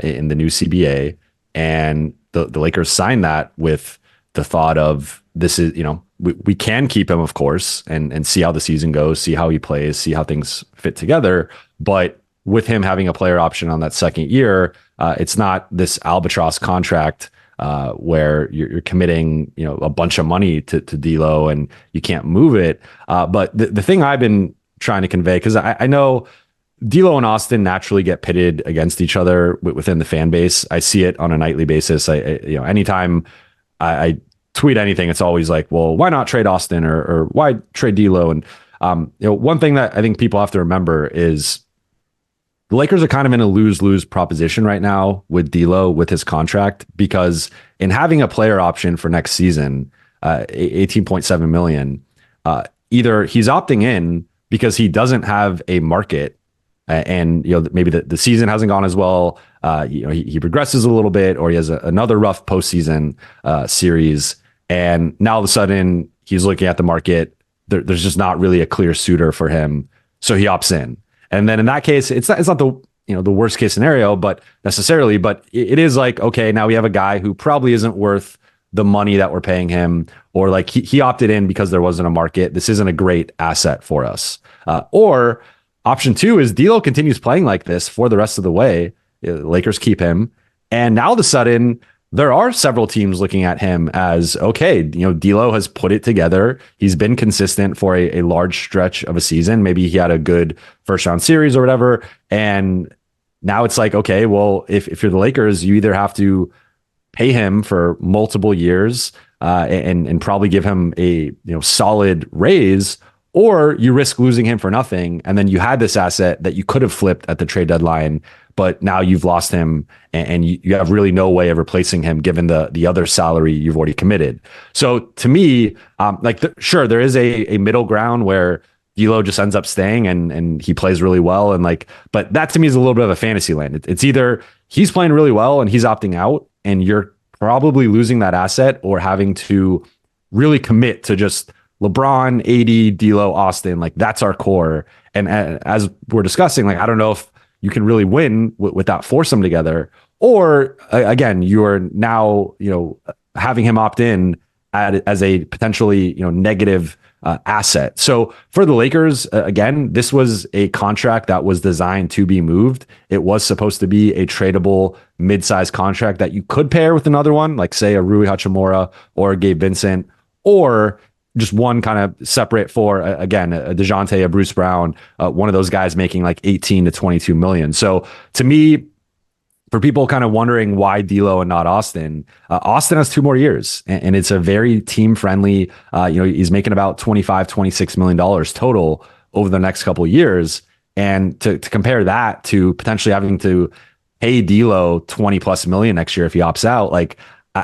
in the new CBA. And the Lakers signed that with the thought of this is, we can keep him, of course, and see how the season goes, see how he plays, see how things fit together. But with him having a player option on that second year, it's not this albatross contract where you're committing, a bunch of money to D'Lo and you can't move it. But the thing I've been trying to convey, because I know D'Lo and Austin naturally get pitted against each other within the fan base. I see it on a nightly basis. Anytime I tweet anything, it's always like, well, why not trade Austin or why trade D'Lo? And one thing that I think people have to remember is the Lakers are kind of in a lose-lose proposition right now with D'Lo with his contract, because in having a player option for next season, $18.7 million, either he's opting in because he doesn't have a market, and maybe the season hasn't gone as well. He regresses a little bit, or he has another rough postseason series, and now all of a sudden he's looking at the market. There's just not really a clear suitor for him, so he opts in. And then in that case, it's not the the worst case scenario, but necessarily, but it is like, okay, now we have a guy who probably isn't worth the money that we're paying him, or like he opted in because there wasn't a market. This isn't a great asset for us. Or option 2 is D'Lo continues playing like this for the rest of the way. Lakers keep him, and now all of a sudden there are several teams looking at him as, okay, D'Lo has put it together. He's been consistent for a large stretch of a season. Maybe he had a good first round series or whatever. And now it's like, okay, well, if you're the Lakers, you either have to pay him for multiple years and probably give him a solid raise, or you risk losing him for nothing. And then you had this asset that you could have flipped at the trade deadline, but now you've lost him and you have really no way of replacing him given the other salary you've already committed. So to me, sure, there is a middle ground where D'Lo just ends up staying and he plays really well. And but that to me is a little bit of a fantasy land. It's either he's playing really well and he's opting out and you're probably losing that asset, or having to really commit to just LeBron, AD, D'Lo, Austin. That's our core. And as we're discussing, I don't know if you can really win with that foursome together, or again, you're now, having him opt in as a potentially, negative asset. So for the Lakers, again, this was a contract that was designed to be moved. It was supposed to be a tradable mid-sized contract that you could pair with another one, like say a Rui Hachimura or a Gabe Vincent, or just one kind of separate for, again, a Dejounte, a Bruce Brown, one of those guys making 18 to 22 million. So to me, for people kind of wondering why D'Lo and not Austin, Austin has 2 more years, and it's a very team friendly, he's making about $25-26 million total over the next couple of years. And to compare that to potentially having to pay D'Lo 20 plus million next year if he opts out. Like,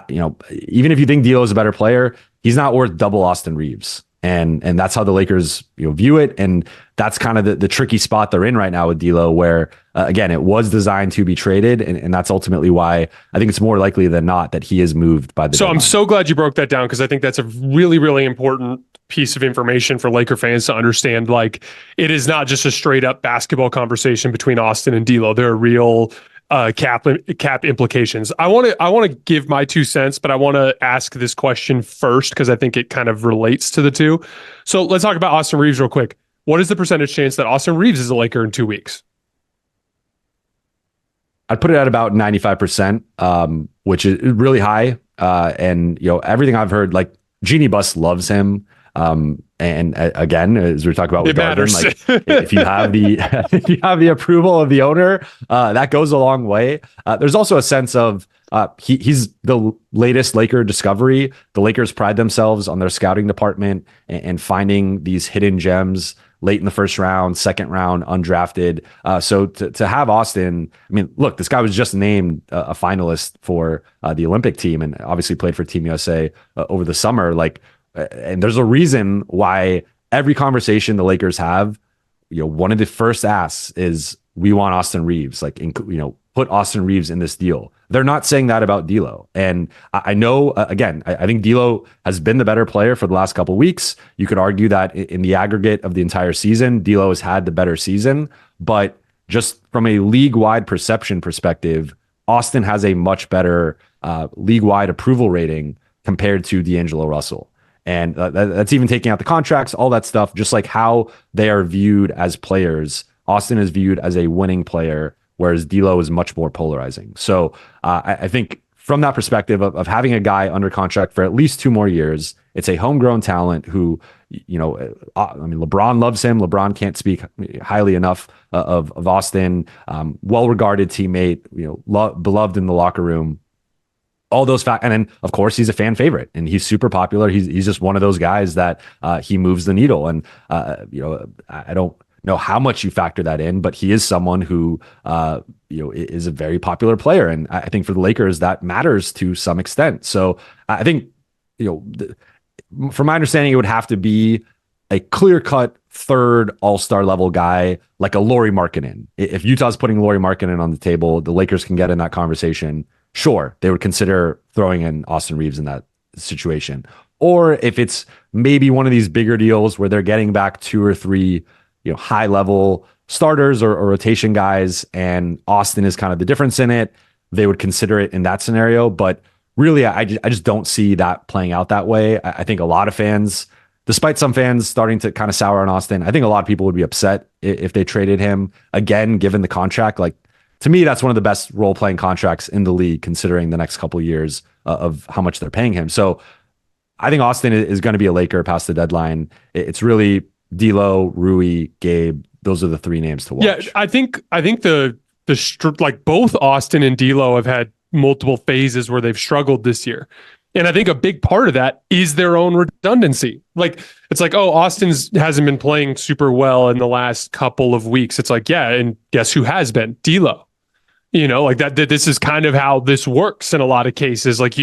even if you think D'Lo is a better player, he's not worth double Austin Reaves. And that's how the Lakers view it. And that's kind of the tricky spot they're in right now with D'Lo, where again, it was designed to be traded. And that's ultimately why I think it's more likely than not that he is moved by the deadline. I'm so glad you broke that down, because I think that's a really, really important piece of information for Laker fans to understand. Like, it is not just a straight up basketball conversation between Austin and D'Lo. There are real cap implications. I want to give my 2 cents, but I want to ask this question first because I think it kind of relates to the two. So let's talk about Austin Reaves real quick. What is the percentage chance that Austin Reaves is a Laker in 2 weeks? I'd put it at about 95%, which is really high. And everything I've heard, like Jeannie Buss loves him. And again, as we talk about with Darvin, like if you have the approval of the owner, that goes a long way. There's also a sense of he's the latest Laker discovery. The Lakers pride themselves on their scouting department and finding these hidden gems late in the first round, second round, undrafted. So to have Austin, I mean, look, this guy was just named a finalist for the Olympic team and obviously played for Team USA over the summer. Like, and there's a reason why every conversation the Lakers have, one of the first asks is, we want Austin Reaves, like, put Austin Reaves in this deal. They're not saying that about D'Lo. And I know, again, I think D'Lo has been the better player for the last couple of weeks. You could argue that in the aggregate of the entire season, D'Lo has had the better season, but just from a league-wide perception perspective, Austin has a much better league-wide approval rating compared to D'Angelo Russell. And that's even taking out the contracts, all that stuff, just like how they are viewed as players. Austin is viewed as a winning player, whereas D'Lo is much more polarizing. So I think from that perspective of having a guy under contract for at least 2 more years, it's a homegrown talent who, LeBron loves him. LeBron can't speak highly enough of Austin. Well-regarded teammate, beloved in the locker room. All those facts, and then of course he's a fan favorite, and he's super popular. He's just one of those guys that he moves the needle, and I don't know how much you factor that in, but he is someone who is a very popular player, and I think for the Lakers that matters to some extent. So I think from my understanding, it would have to be a clear-cut third all-star level guy like a Lauri Markkanen. If Utah's putting Lauri Markkanen on the table, the Lakers can get in that conversation. Sure, they would consider throwing in Austin Reaves in that situation. Or if it's maybe one of these bigger deals where they're getting back 2 or 3, high level starters or rotation guys, and Austin is kind of the difference in it, they would consider it in that scenario. But really, I just don't see that playing out that way. I think a lot of fans, despite some fans starting to kind of sour on Austin, I think a lot of people would be upset if they traded him again, given the contract. Like, to me, that's one of the best role-playing contracts in the league, considering the next couple of years of how much they're paying him. So I think Austin is going to be a Laker past the deadline. It's really Rui, Gabe. Those are the 3 names to watch. Yeah, I think like both Austin and D'Lo have had multiple phases where they've struggled this year. And I think a big part of that is their own redundancy. Like, it's like, oh, hasn't been playing super well in the last couple of weeks. It's like, yeah, and guess who has been? D'Lo. Like that this is kind of how this works in a lot of cases. Like,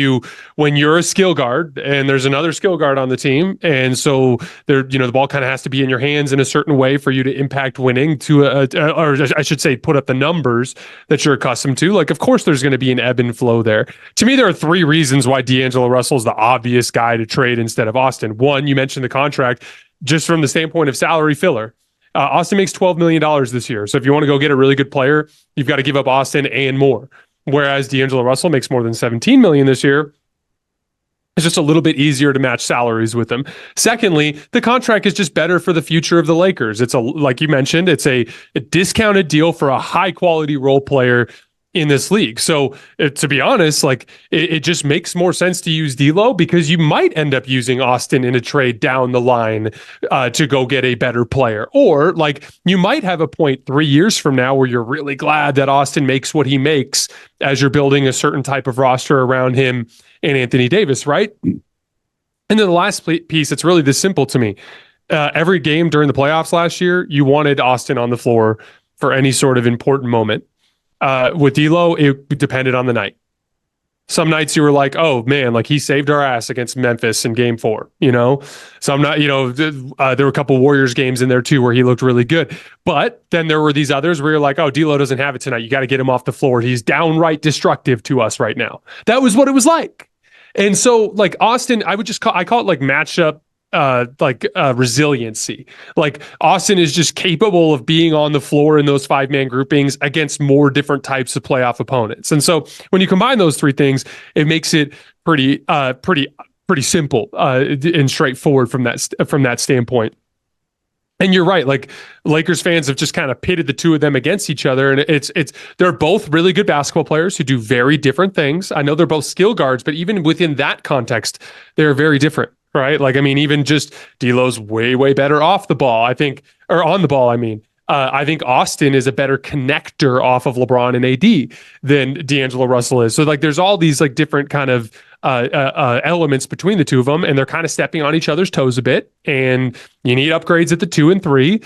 when you're a skill guard and there's another skill guard on the team, and so there, the ball kind of has to be in your hands in a certain way for you to impact winning or I should say, put up the numbers that you're accustomed to. Like, of course, there's going to be an ebb and flow there. To me, there are 3 reasons why D'Angelo Russell is the obvious guy to trade instead of Austin. One, you mentioned the contract, just from the standpoint of salary filler. Austin makes $12 million this year. So if you want to go get a really good player, you've got to give up Austin and more. Whereas D'Angelo Russell makes more than $17 million this year. It's just a little bit easier to match salaries with them. Secondly, the contract is just better for the future of the Lakers. It's like you mentioned, it's a discounted deal for a high quality role player in this league. So to be honest, like it just makes more sense to use D'Lo, because you might end up using Austin in a trade down the line to go get a better player. Or like you might have a point 3 years from now where you're really glad that Austin makes what he makes as you're building a certain type of roster around him and Anthony Davis, right? And then the last piece, it's really this simple to me. Every game during the playoffs last year, you wanted Austin on the floor for any sort of important moment. With D'Lo, it depended on the night. Some nights you were like, oh man, like he saved our ass against Memphis in game 4, you know? Some not, you know, there were a couple Warriors games in there too where he looked really good. But then there were these others where you're like, oh, D'Lo doesn't have it tonight. You got to get him off the floor. He's downright destructive to us right now. That was what it was like. And so like Austin, I call it like matchup resiliency. Like Austin is just capable of being on the floor in those 5-man groupings against more different types of playoff opponents. And so when you combine those three things, it makes it pretty simple and straightforward from that standpoint. And you're right, like Lakers fans have just kind of pitted the two of them against each other, and they're both really good basketball players who do very different things. I know they're both skill guards, but even within that context, they're very different. Right. Like, I mean, even just D'Lo's way better off the ball, I think, or on the ball. I mean, I think Austin is a better connector off of LeBron and AD than D'Angelo Russell is. So like, there's all these like different kind of elements between the two of them, and they're kind of stepping on each other's toes a bit. And you need upgrades at the 2 and 3.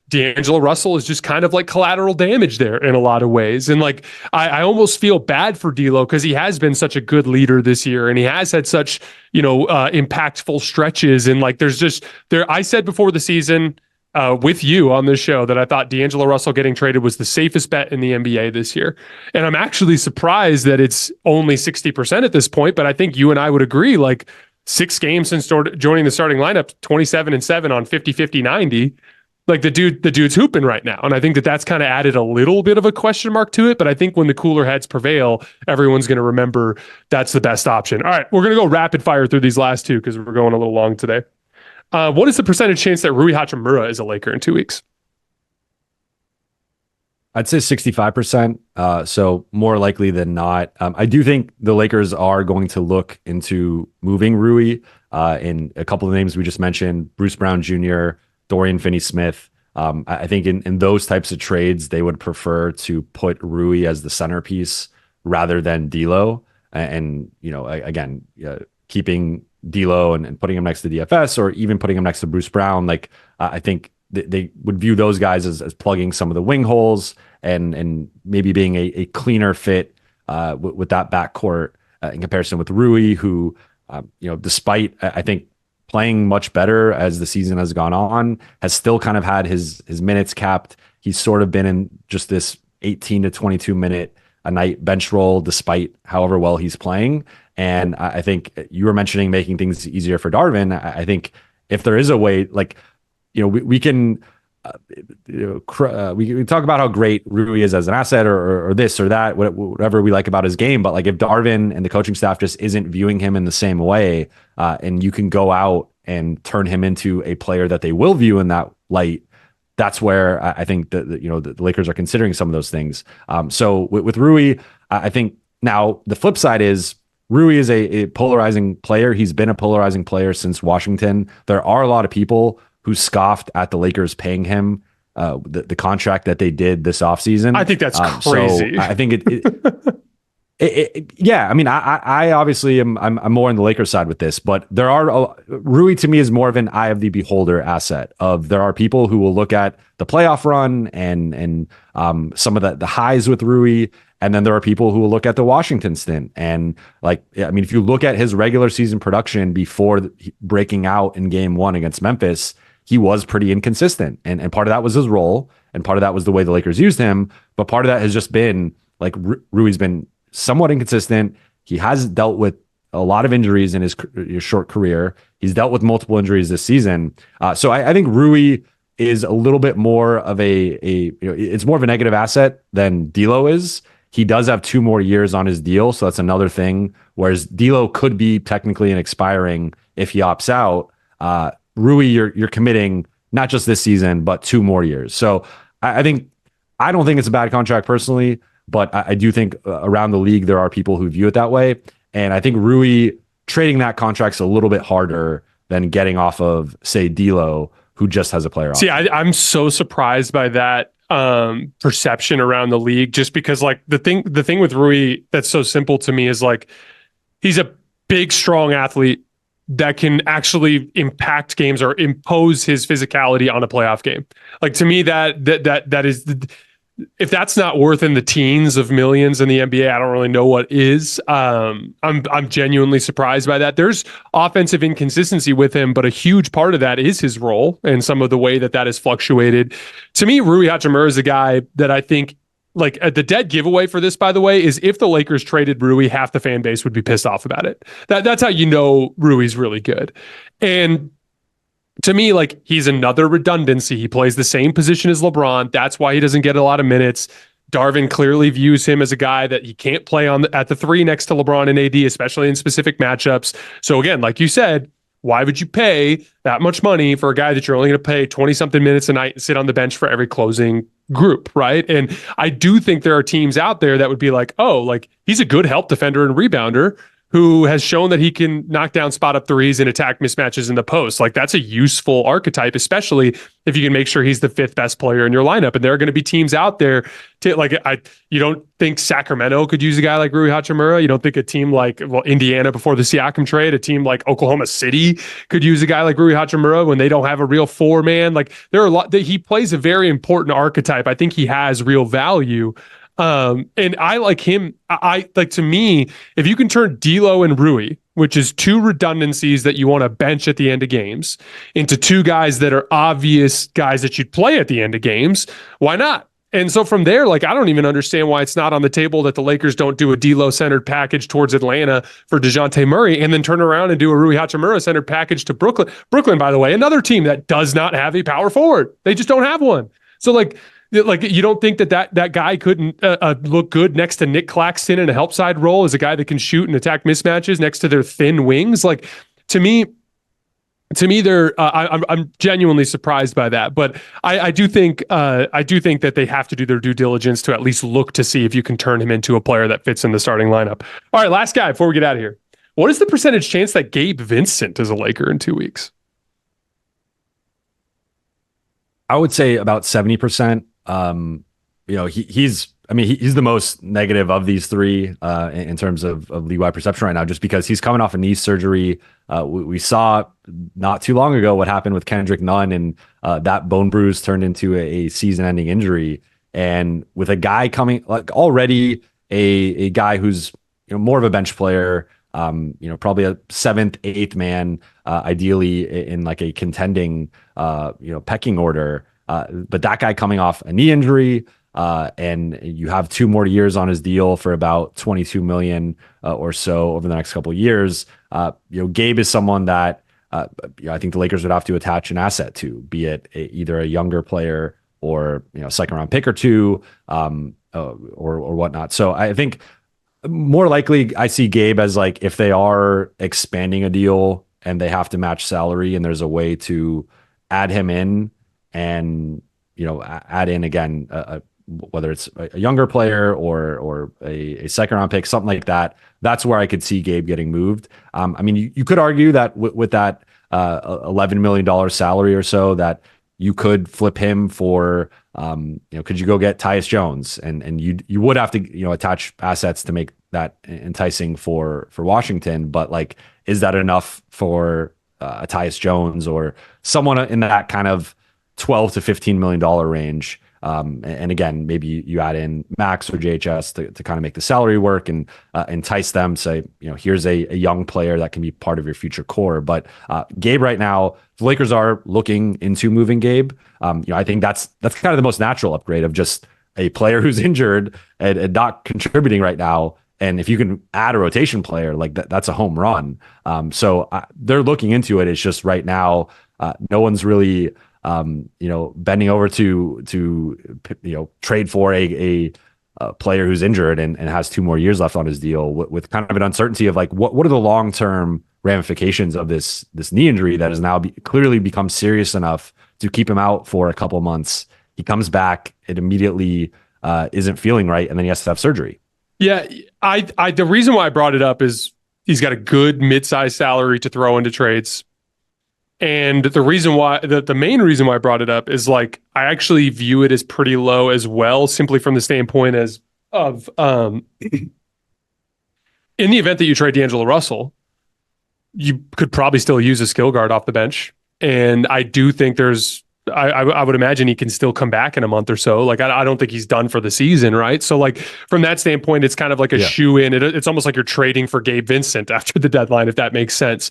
D'Angelo Russell is just kind of like collateral damage there in a lot of ways. And like, I almost feel bad for D'Lo because he has been such a good leader this year, and he has had such, impactful stretches. And like, I said before the season with you on this show that I thought D'Angelo Russell getting traded was the safest bet in the NBA this year. And I'm actually surprised that it's only 60% at this point, but I think you and I would agree, like 6 games since joining the starting lineup, 27-7 on 50-50-90. Like the dude's hooping right now. And I think that's kind of added a little bit of a question mark to it. But I think when the cooler heads prevail, everyone's going to remember that's the best option. All right, we're going to go rapid fire through these last two because we're going a little long today. What is the percentage chance that Rui Hachimura is a Laker in 2 weeks? I'd say 65%. So more likely than not. I do think the Lakers are going to look into moving Rui in a couple of names we just mentioned, Bruce Brown Jr., Dorian Finney-Smith. I think in those types of trades, they would prefer to put Rui as the centerpiece rather than D'Lo. And again, keeping D'Lo and putting him next to DFS or even putting him next to Bruce Brown. Like I think they would view those guys as plugging some of the wing holes and maybe being a cleaner fit with that backcourt in comparison with Rui, who despite I think playing much better as the season has gone on, has still kind of had his minutes capped. He's sort of been in just this 18 to 22 minute a night bench role, despite however well he's playing. And I think you were mentioning making things easier for Darvin. I think if there is a way, like, we can we talk about how great Rui is as an asset or this or that, whatever we like about his game. But like if Darvin and the coaching staff just isn't viewing him in the same way, and you can go out and turn him into a player that they will view in that light, that's where I think that the Lakers are considering some of those things. So with Rui, I think now the flip side is Rui is a polarizing player. He's been a polarizing player since Washington. There are a lot of people who scoffed at the Lakers paying him the contract that they did this offseason. I think that's crazy. So I think yeah. I mean, I obviously I'm more on the Lakers side with this, but there are Rui to me is more of an eye of the beholder asset. There are people who will look at the playoff run and some of the highs with Rui. And then there are people who will look at the Washington stint. And if you look at his regular season production before breaking out in game 1 against Memphis, he was pretty inconsistent. And part of that was his role. And part of that was the way the Lakers used him. But part of that has just been like Rui's been somewhat inconsistent. He has dealt with a lot of injuries in his short career. He's dealt with multiple injuries this season. So I think Rui is a little bit more of it's more of a negative asset than D'Lo is. He does have 2 more years on his deal, so that's another thing. Whereas D'Lo could be technically an expiring if he opts out. Rui, you're committing not just this season, but 2 more years. So I don't think it's a bad contract personally, but I do think around the league there are people who view it that way. And I think Rui trading that contract's a little bit harder than getting off of, say, D'Lo, who just has a player option. See, I'm so surprised by that perception around the league, just because like the thing with Rui that's so simple to me is like he's a big, strong athlete that can actually impact games or impose his physicality on a playoff game. Like to me, that is if that's not worth in the teens of millions in the NBA, I don't really know what is. I'm genuinely surprised by that. There's offensive inconsistency with him, but a huge part of that is his role and some of the way that has fluctuated. To me, Rui Hachimura is a guy that I think, like, the dead giveaway for this, by the way, is if the Lakers traded Rui, half the fan base would be pissed off about it. That's how you know Rui's really good. And to me, like, he's another redundancy. He plays the same position as LeBron. That's why he doesn't get a lot of minutes. Darvin clearly views him as a guy that he can't play at the three next to LeBron and AD, especially in specific matchups. So again, like you said, why would you pay that much money for a guy that you're only going to pay 20-something minutes a night and sit on the bench for every closing group, right? And I do think there are teams out there that would be like, oh, like, he's a good help defender and rebounder who has shown that he can knock down spot up threes and attack mismatches in the post. Like, that's a useful archetype, especially if you can make sure he's the fifth best player in your lineup. And there are going to be teams out there you don't think Sacramento could use a guy like Rui Hachimura? You don't think a team like, Indiana before the Siakam trade, a team like Oklahoma City could use a guy like Rui Hachimura when they don't have a real four man? Like, there are a lot that he plays a very important archetype. I think he has real value. And I like him. I like, to me, if you can turn D'Lo and Rui, which is two redundancies that you want to bench at the end of games, into two guys that are obvious guys that you'd play at the end of games, why not? And so from there, like, I don't even understand why it's not on the table that the Lakers don't do a D'Lo centered package towards Atlanta for Dejounte Murray and then turn around and do a Rui Hachimura centered package to Brooklyn. Brooklyn, by the way, another team that does not have a power forward. They just don't have one. So like, you don't think that guy couldn't look good next to Nick Claxton in a help side role as a guy that can shoot and attack mismatches next to their thin wings? Like, to me, I'm genuinely surprised by that. But I do think that they have to do their due diligence to at least look to see if you can turn him into a player that fits in the starting lineup. All right, last guy before we get out of here. What is the percentage chance that Gabe Vincent is a Laker in 2 weeks? I would say about 70%. He's the most negative of these three in terms of league-wide perception right now, just because he's coming off a knee surgery. We saw not too long ago what happened with Kendrick Nunn, and that bone bruise turned into a season-ending injury. And with a guy coming, like, already a guy who's more of a bench player, probably a seventh, eighth man, ideally in like a contending pecking order. But that guy coming off a knee injury, and you have 2 more years on his deal for about $22 million or so over the next couple of years. Gabe is someone that I think the Lakers would have to attach an asset to, be it either a younger player or second round pick or two, or whatnot. So I think more likely I see Gabe as, like, if they are expanding a deal and they have to match salary and there's a way to add him in and add in again, whether it's a younger player or a second round pick, something like that. That's where I could see Gabe getting moved. You could argue that with that $11 million salary or so, that you could flip him for, could you go get Tyus Jones, and you would have to attach assets to make that enticing for Washington. But, like, is that enough for a Tyus Jones or someone in that kind of $12 to $15 million range? And again, maybe you add in Max or JHS to kind of make the salary work and entice them. Say, here's a young player that can be part of your future core. But Gabe right now, the Lakers are looking into moving Gabe. I think that's kind of the most natural upgrade of just a player who's injured and not contributing right now. And if you can add a rotation player, like that's a home run. So they're looking into it. It's just right now, no one's really bending over to trade for a player who's injured and has 2 more years left on his deal, with kind of an uncertainty of, like, what are the long-term ramifications of this knee injury that has now clearly become serious enough to keep him out for a couple months. He comes back, it immediately isn't feeling right, and then he has to have surgery. Yeah, I the reason why I brought it up is he's got a good mid-sized salary to throw into trades. And the reason why, the main reason why I brought it up is, like, I actually view it as pretty low as well, simply from the standpoint of in the event that you trade D'Angelo Russell, you could probably still use a skill guard off the bench. And I do think there's I would imagine he can still come back in a month or so. Like, I don't think he's done for the season, right? So, like, from that standpoint, it's kind of like a shoe in. It's almost like you're trading for Gabe Vincent after the deadline, if that makes sense.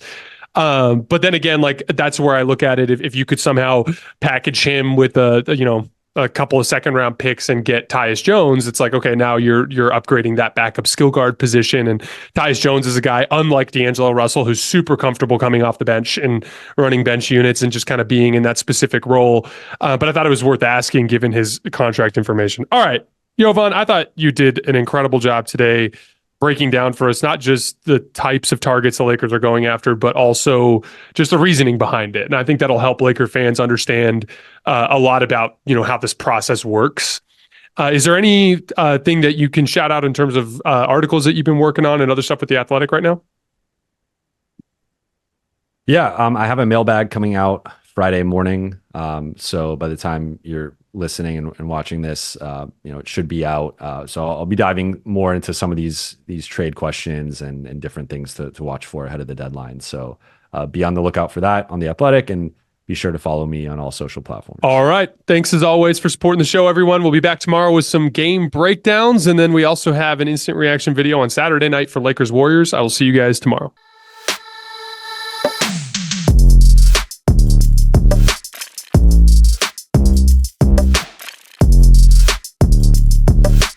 But then again, like, that's where I look at it. If you could somehow package him with a couple of second round picks and get Tyus Jones, it's like, okay, now you're upgrading that backup skill guard position. And Tyus Jones is a guy, unlike D'Angelo Russell, who's super comfortable coming off the bench and running bench units and just kind of being in that specific role. But I thought it was worth asking given his contract information. All right, Jovan, I thought you did an incredible job today breaking down for us not just the types of targets the Lakers are going after, but also just the reasoning behind it. And I think that'll help Laker fans understand a lot about, how this process works. Is there any thing that you can shout out in terms of articles that you've been working on and other stuff with The Athletic right now? Yeah, I have a mailbag coming out Friday morning. So by the time you're listening and watching this, it should be out. So I'll be diving more into some of these trade questions and different things to watch for ahead of the deadline. So be on the lookout for that on The Athletic, and be sure to follow me on all social platforms. All right. Thanks as always for supporting the show, everyone. We'll be back tomorrow with some game breakdowns. And then we also have an instant reaction video on Saturday night for Lakers Warriors. I will see you guys tomorrow.